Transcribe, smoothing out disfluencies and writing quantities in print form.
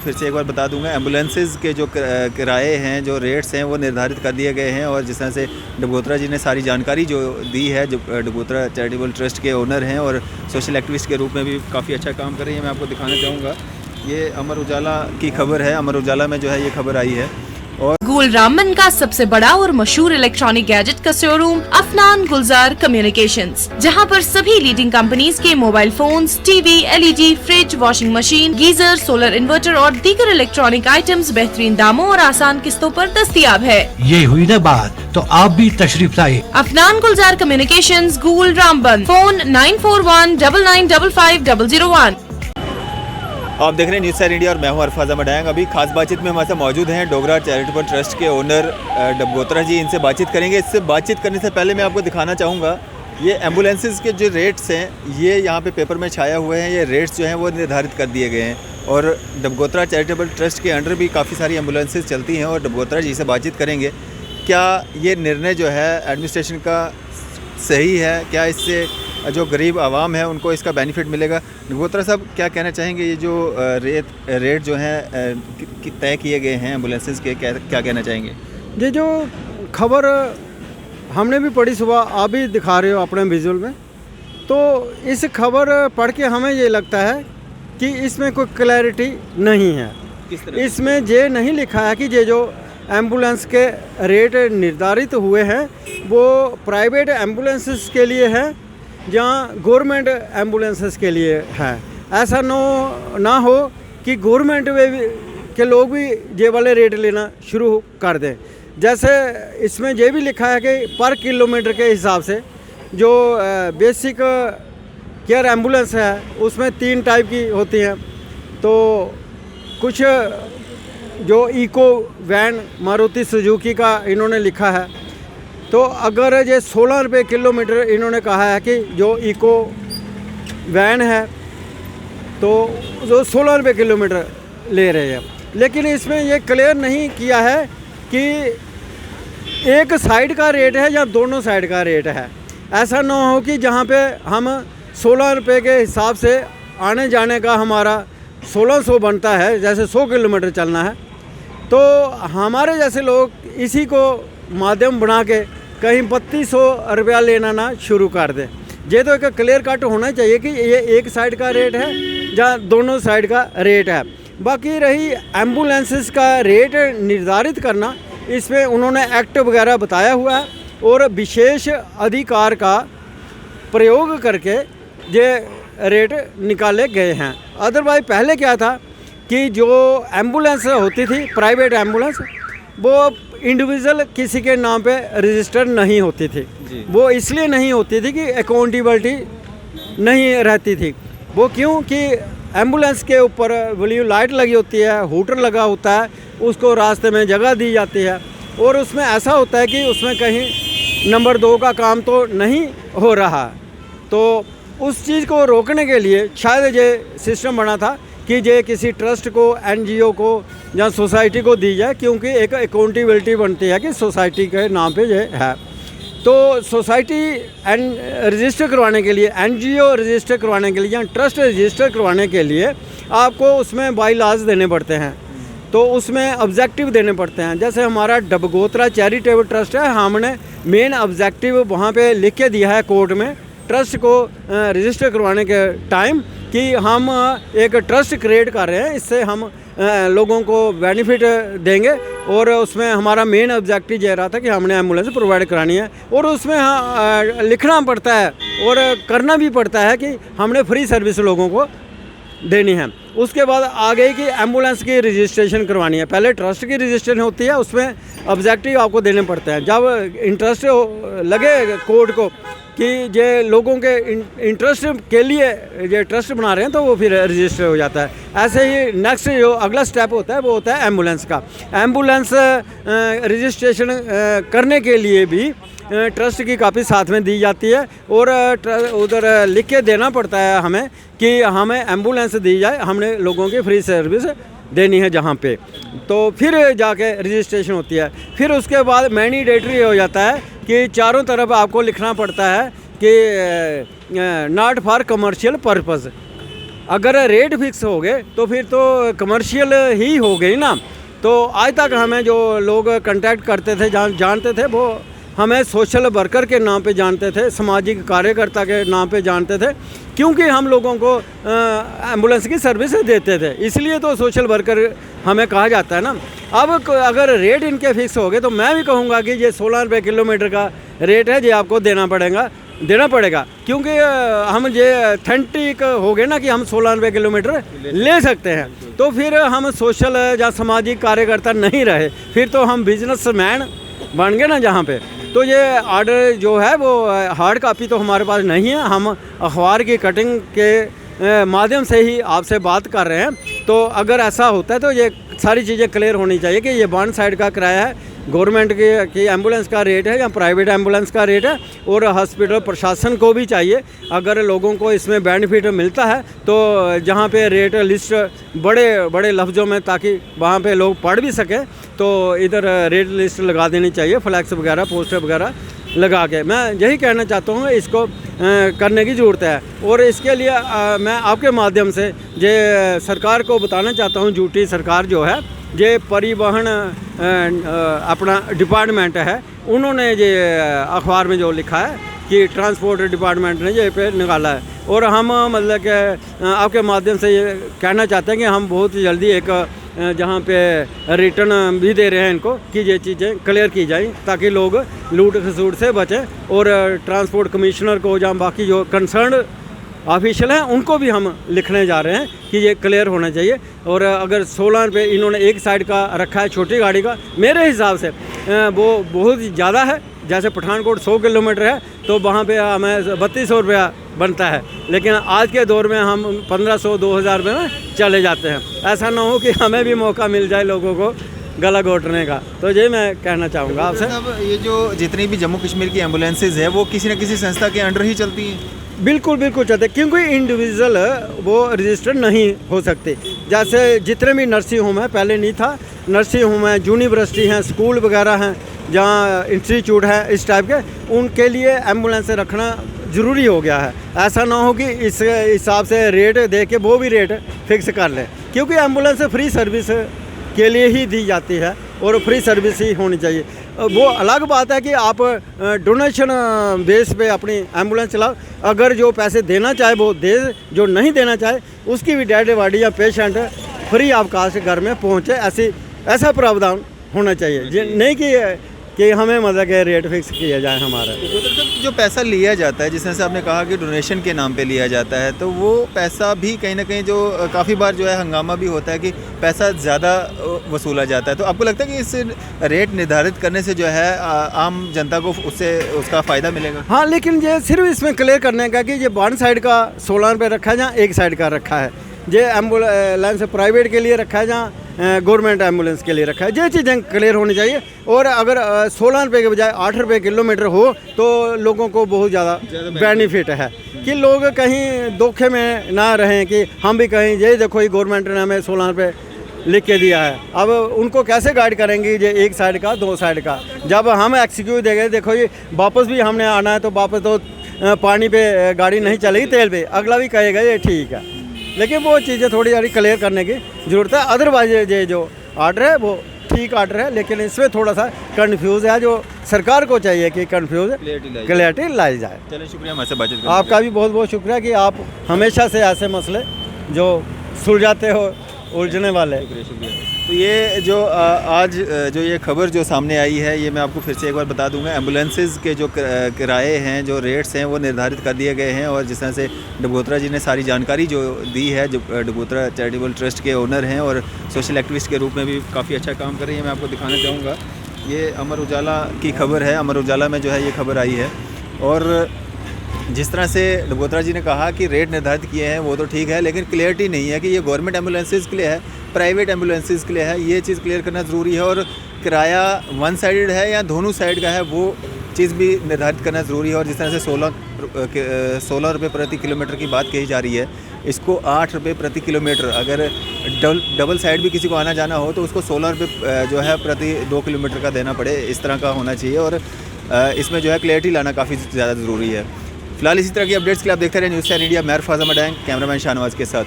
फिर से एक बार बता दूंगा, एम्बुलेंसेज़ के जो किराए हैं, जो रेट्स हैं, वो निर्धारित कर दिए गए हैं। और जिस तरह से डबगोत्रा जी ने सारी जानकारी जो दी है, जो डबगोत्रा चैरिटेबल ट्रस्ट के ओनर हैं और सोशल एक्टिविस्ट के रूप में भी काफ़ी अच्छा काम कर रही है, मैं आपको दिखाना चाहूँगा। ये अमर उजाला की खबर है, अमर उजाला में जो है ये खबर आई है। और गुलरामन का सबसे बड़ा और मशहूर इलेक्ट्रॉनिक गैजेट का शोरूम अफनान गुलजार कम्युनिकेशंस, जहां पर सभी लीडिंग कंपनीज के mobile phones, TV, LED, fridge, washing machine, geyser, solar inverter और दीगर इलेक्ट्रॉनिक आइटम्स बेहतरीन दामों और आसान किस्तों पर दस्तयाब है। ये हुई ना बात, तो आप भी तशरीफ लाए। अफनान गुलजार कम्युनिकेशंस, गुल रामबन, फोन 9419995001। आप देख रहे हैं न्यूज़ सैर इंडिया और मैं हूं अरफाज अहमद डैंग। अभी खास बातचीत में हमारे साथ मौजूद हैं डोगरा चैरिटेबल ट्रस्ट के ओनर डबगोत्रा जी। इनसे बातचीत करेंगे। इससे बातचीत करने से पहले मैं आपको दिखाना चाहूँगा, ये एम्बुलेंसेस के जो रेट्स हैं, ये यहाँ पे पेपर में छाया हुए हैं। ये रेट्स जो हैं वो निर्धारित कर दिए गए हैं। और डबगोत्रा चैरिटेबल ट्रस्ट के अंडर भी काफ़ी सारी एम्बुलेंसेस चलती हैं। और डबगोत्रा जी से बातचीत करेंगे, क्या ये निर्णय जो है एडमिनिस्ट्रेशन का सही है, क्या इससे जो गरीब आवाम है उनको इसका बेनिफिट मिलेगा। डबगोत्रा साहब, क्या कहना चाहेंगे, ये जो रेट जो हैं तय किए गए हैं एम्बुलेंसेस के, क्या कहना चाहेंगे? ये जो खबर हमने भी पढ़ी सुबह, आप भी दिखा रहे हो अपने विजुअल में, तो इस खबर पढ़ के हमें ये लगता है कि इसमें कोई क्लैरिटी नहीं है। किस तरह? इसमें ये नहीं लिखा है कि ये जो एम्बुलेंस के रेट निर्धारित हुए हैं वो प्राइवेट एम्बुलेंसेस के लिए है जहाँ गवर्नमेंट एम्बुलेंसेस के लिए है। ऐसा ना हो कि गवर्नमेंट के लोग भी ये वाले रेट लेना शुरू कर दें। जैसे इसमें ये भी लिखा है कि पर किलोमीटर के हिसाब से जो बेसिक केयर एम्बुलेंस है उसमें 3 टाइप की होती हैं। तो कुछ जो इको वैन मारुति सुजुकी का इन्होंने लिखा है, तो अगर ये 16 रुपये किलोमीटर इन्होंने कहा है कि जो इको वैन है तो जो 16 रुपये किलोमीटर ले रहे हैं। लेकिन इसमें ये क्लियर नहीं किया है कि एक साइड का रेट है या दोनों साइड का रेट है। ऐसा ना हो कि जहाँ पे हम 16 रुपये के हिसाब से आने जाने का हमारा 1600 बनता है, जैसे 100 किलोमीटर चलना है, तो हमारे जैसे लोग इसी को माध्यम बना के कहीं 3200 रुपया लेना ना शुरू कर दें। ये तो एक क्लियर कट होना चाहिए कि ये एक साइड का रेट है या दोनों साइड का रेट है। बाकी रही एम्बुलेंसेस का रेट निर्धारित करना, इसमें उन्होंने एक्ट वगैरह बताया हुआ है और विशेष अधिकार का प्रयोग करके ये रेट निकाले गए हैं। अदरवाइज पहले क्या था कि जो एम्बुलेंस होती थी, प्राइवेट एम्बुलेंस, वो इंडिविजुअल किसी के नाम पे रजिस्टर नहीं होती थी। वो इसलिए नहीं होती थी कि अकाउंटेबिलिटी नहीं रहती थी। वो क्यों कि एम्बुलेंस के ऊपर ब्लू लाइट लगी होती है, हूटर लगा होता है, उसको रास्ते में जगह दी जाती है और उसमें ऐसा होता है कि उसमें कहीं नंबर 2 का काम तो नहीं हो रहा। तो उस चीज़ को रोकने के लिए शायद ये सिस्टम बना था कि ये किसी ट्रस्ट को, एनजीओ को या सोसाइटी को दी जाए, क्योंकि एक अकाउंटेबिलिटी बनती है कि सोसाइटी के नाम पे ये है। तो सोसाइटी रजिस्टर करवाने के लिए, एनजीओ रजिस्टर करवाने के लिए या ट्रस्ट रजिस्टर करवाने के लिए आपको उसमें बाई लॉज देने पड़ते हैं, तो उसमें ऑब्जेक्टिव देने पड़ते हैं। जैसे हमारा डबगोत्रा चैरिटेबल ट्रस्ट है, हमने मेन ऑब्जेक्टिव वहाँ पे लिख के दिया है कोर्ट में ट्रस्ट को रजिस्टर करवाने के टाइम कि हम एक ट्रस्ट क्रिएट कर रहे हैं, इससे हम लोगों को बेनिफिट देंगे। और उसमें हमारा मेन ऑब्जेक्टिव ये रहा था कि हमने एम्बुलेंस प्रोवाइड करानी है और उसमें लिखना पड़ता है और करना भी पड़ता है कि हमने फ्री सर्विस लोगों को देनी है। उसके बाद आ गई कि एम्बुलेंस की रजिस्ट्रेशन करवानी है। पहले ट्रस्ट की रजिस्ट्रेशन होती है, उसमें ऑब्जेक्टिव आपको देने पड़ते हैं। जब इंटरेस्ट लगे कोर्ट को कि ये लोगों के इंटरेस्ट के लिए ये ट्रस्ट बना रहे हैं, तो वो फिर रजिस्टर हो जाता है। ऐसे ही नेक्स्ट जो अगला स्टेप होता है वो होता है एम्बुलेंस का। एम्बुलेंस रजिस्ट्रेशन करने के लिए भी ट्रस्ट की कापी साथ में दी जाती है और उधर लिख के देना पड़ता है हमें कि हमें एम्बुलेंस दी जाए, हमने लोगों की फ्री सर्विस देनी है जहाँ पे, तो फिर जाके रजिस्ट्रेशन होती है। फिर उसके बाद मैंडेटरी हो जाता है कि चारों तरफ आपको लिखना पड़ता है कि नॉट फॉर कमर्शियल पर्पज़। अगर रेट फिक्स हो गए तो फिर तो कमर्शियल ही हो गई ना। तो आज तक हमें जो लोग कांटेक्ट करते थे, जानते थे, वो हमें सोशल वर्कर के नाम पे जानते थे, सामाजिक कार्यकर्ता के नाम पे जानते थे, क्योंकि हम लोगों को एम्बुलेंस की सर्विस देते थे, इसलिए तो सोशल वर्कर हमें कहा जाता है ना। अब अगर रेट इनके फिक्स हो गए तो मैं भी कहूँगा कि ये 16 रुपये किलोमीटर का रेट है, ये आपको देना पड़ेगा, क्योंकि हम ये अथेंटिक हो गए ना कि हम 16 रुपये किलोमीटर ले सकते हैं। तो फिर हम सोशल या सामाजिक कार्यकर्ता नहीं रहे, फिर तो हम बिजनेसमैन बन गए ना जहाँ पे। तो ये आर्डर जो है वो हार्ड कापी तो हमारे पास नहीं है, हम अखबार की कटिंग के माध्यम से ही आपसे बात कर रहे हैं। तो अगर ऐसा होता है तो ये सारी चीज़ें क्लियर होनी चाहिए कि ये वन साइड का किराया है, गवर्नमेंट की एम्बुलेंस का रेट है या प्राइवेट एम्बुलेंस का रेट है, और हॉस्पिटल प्रशासन को भी चाहिए, अगर लोगों को इसमें बेनिफिट मिलता है तो जहाँ पे रेट लिस्ट बड़े लफ्ज़ों में, ताकि वहाँ पे लोग पढ़ भी सकें, तो इधर रेट लिस्ट लगा देनी चाहिए, फ्लैक्स वगैरह, पोस्टर वगैरह लगा के। मैं यही कहना चाहता हूँ, इसको करने की ज़रूरत है। और इसके लिए मैं आपके माध्यम से ये सरकार को बताना चाहता हूँ, यूटी सरकार जो है, ये परिवहन अपना डिपार्टमेंट है, उन्होंने ये अखबार में जो लिखा है कि ट्रांसपोर्ट डिपार्टमेंट ने ये पे निकाला है। और हम मतलब कि आपके माध्यम से ये कहना चाहते हैं कि हम बहुत जल्दी एक जहाँ पे रिटर्न भी दे रहे हैं इनको, कि ये चीज़ें क्लियर की जाएं, ताकि लोग लूट खसूट से बचें। और ट्रांसपोर्ट कमिश्नर को या बाकी जो कंसर्न ऑफिशियल हैं उनको भी हम लिखने जा रहे हैं कि ये क्लियर होना चाहिए। और अगर 16 रुपये इन्होंने एक साइड का रखा है छोटी गाड़ी का, मेरे हिसाब से वो बहुत ज़्यादा है। जैसे पठानकोट 100 किलोमीटर है तो वहाँ पे हमें 3200 रुपया बनता है, लेकिन आज के दौर में हम 1500-2000 रुपये में चले जाते हैं। ऐसा ना हो कि हमें भी मौका मिल जाए लोगों को गला घोटने का। तो ये मैं कहना चाहूँगा आपसे। ये जो जितनी भी जम्मू कश्मीर की एम्बुलेंसेज है वो किसी न किसी संस्था के अंडर ही चलती हैं? बिल्कुल चलते, क्योंकि इंडिविजुअल वो रजिस्टर्ड नहीं हो सकते। जैसे जितने भी नर्सिंग होम है, पहले नहीं था, नर्सिंग होम है, यूनिवर्सिटी हैं, स्कूल वगैरह हैं, जहाँ इंस्टीट्यूट है, इस टाइप के, उनके लिए एम्बुलेंस रखना ज़रूरी हो गया है। ऐसा ना हो कि इस हिसाब से रेट दे के वो भी रेट फिक्स कर लें, क्योंकि एम्बुलेंस फ्री सर्विस के लिए ही दी जाती है और फ्री सर्विस ही होनी चाहिए। वो अलग बात है कि आप डोनेशन बेस पे अपनी एम्बुलेंस चलाओ, अगर जो पैसे देना चाहे वो दे, जो नहीं देना चाहे उसकी भी डेड बॉडी या पेशेंट फ्री ऑफ कास्ट घर में पहुँचे, ऐसा प्रावधान होना चाहिए। नहीं कि हमें मतलब के रेट फिक्स किया जाए हमारा। जो पैसा लिया जाता है, जिस तरह से आपने कहा कि डोनेशन के नाम पे लिया जाता है, तो वो पैसा भी कहीं ना कहीं जो काफ़ी बार जो है हंगामा भी होता है कि पैसा ज़्यादा वसूला जाता है। तो आपको लगता है कि इस रेट निर्धारित करने से जो है आम जनता को उसका फ़ायदा मिलेगा? हाँ, लेकिन ये सिर्फ इसमें क्लियर करने का कि ये वन साइड का 16 रुपये रखा है या एक साइड का रखा है, ये एम्बुलेंस प्राइवेट के लिए रखा है या गवर्नमेंट एम्बुलेंस के लिए रखा है, ये चीज़ें क्लियर होनी चाहिए। और अगर 16 रुपये के बजाय 8 रुपये किलोमीटर हो तो लोगों को बहुत ज़्यादा बेनिफिट है, कि लोग कहीं धोखे में ना रहें कि हम भी कहीं ये देखो ये गवर्नमेंट ने हमें 16 रुपये लिख के दिया है। अब उनको कैसे गाइड करेंगे ये एक साइड का, दो साइड का? जब हम एक्सक्यूज देंगे, देखो ये वापस भी हमने आना है तो वापस तो पानी पे गाड़ी नहीं चलेगी, तेल पे, अगला भी कहेगा ये ठीक है। लेकिन वो चीज़ें थोड़ी सारी क्लियर करने की ज़रूरत है। अदरवाइज ये जो आर्डर है वो ठीक आर्डर है, लेकिन इसमें थोड़ा सा कन्फ्यूज़ है, जो सरकार को चाहिए कि कन्फ्यूज़ क्लियरिटी लाई जाए। चलिए, शुक्रिया हमारे से बातचीत। आपका भी बहुत बहुत शुक्रिया कि आप हमेशा से ऐसे मसले जो सुलझाते हो, उलझने वाले। तो ये जो आज जो ये खबर जो सामने आई है, ये मैं आपको फिर से एक बार बता दूंगा। एम्बुलेंसेस के जो किराए हैं, जो रेट्स हैं, वो निर्धारित कर दिए गए हैं। और जिस तरह से डबगोत्रा जी ने सारी जानकारी जो दी है, जो डबगोत्रा चैरिटेबल ट्रस्ट के ओनर हैं और सोशल एक्टिविस्ट के रूप में भी काफ़ी अच्छा काम कर रही है, मैं आपको दिखाना चाहूँगा। ये अमर उजाला की खबर है, अमर उजाला में जो है ये खबर आई है। और जिस तरह से डबगोत्रा जी ने कहा कि रेट निर्धारित किए हैं वो तो ठीक है, लेकिन क्लियरिटी नहीं है कि ये गवर्नमेंट एम्बुलेंसेज के लिए है, प्राइवेट एम्बुलेंसेज के लिए है, ये चीज़ क्लियर करना ज़रूरी है। और किराया वन साइडेड है या दोनों साइड का है, वो चीज़ भी निर्धारित करना ज़रूरी है। और जिस तरह से 16 रुपये प्रति किलोमीटर की बात कही जा रही है, इसको 8 रुपये प्रति किलोमीटर, अगर डबल साइड भी किसी को आना जाना हो तो उसको 16 रुपये जो है प्रति 2 किलोमीटर का देना पड़े, इस तरह का होना चाहिए। और इसमें जो है क्लियरिटी लाना काफ़ी ज़्यादा ज़रूरी है। फिलहाल इसी तरह की अपडेट्स के लिए आप देखते रहे न्यूज़ 10 इंडिया। मैं अरफाज़ अहमद, कैमरामैन शाहनवाज के साथ।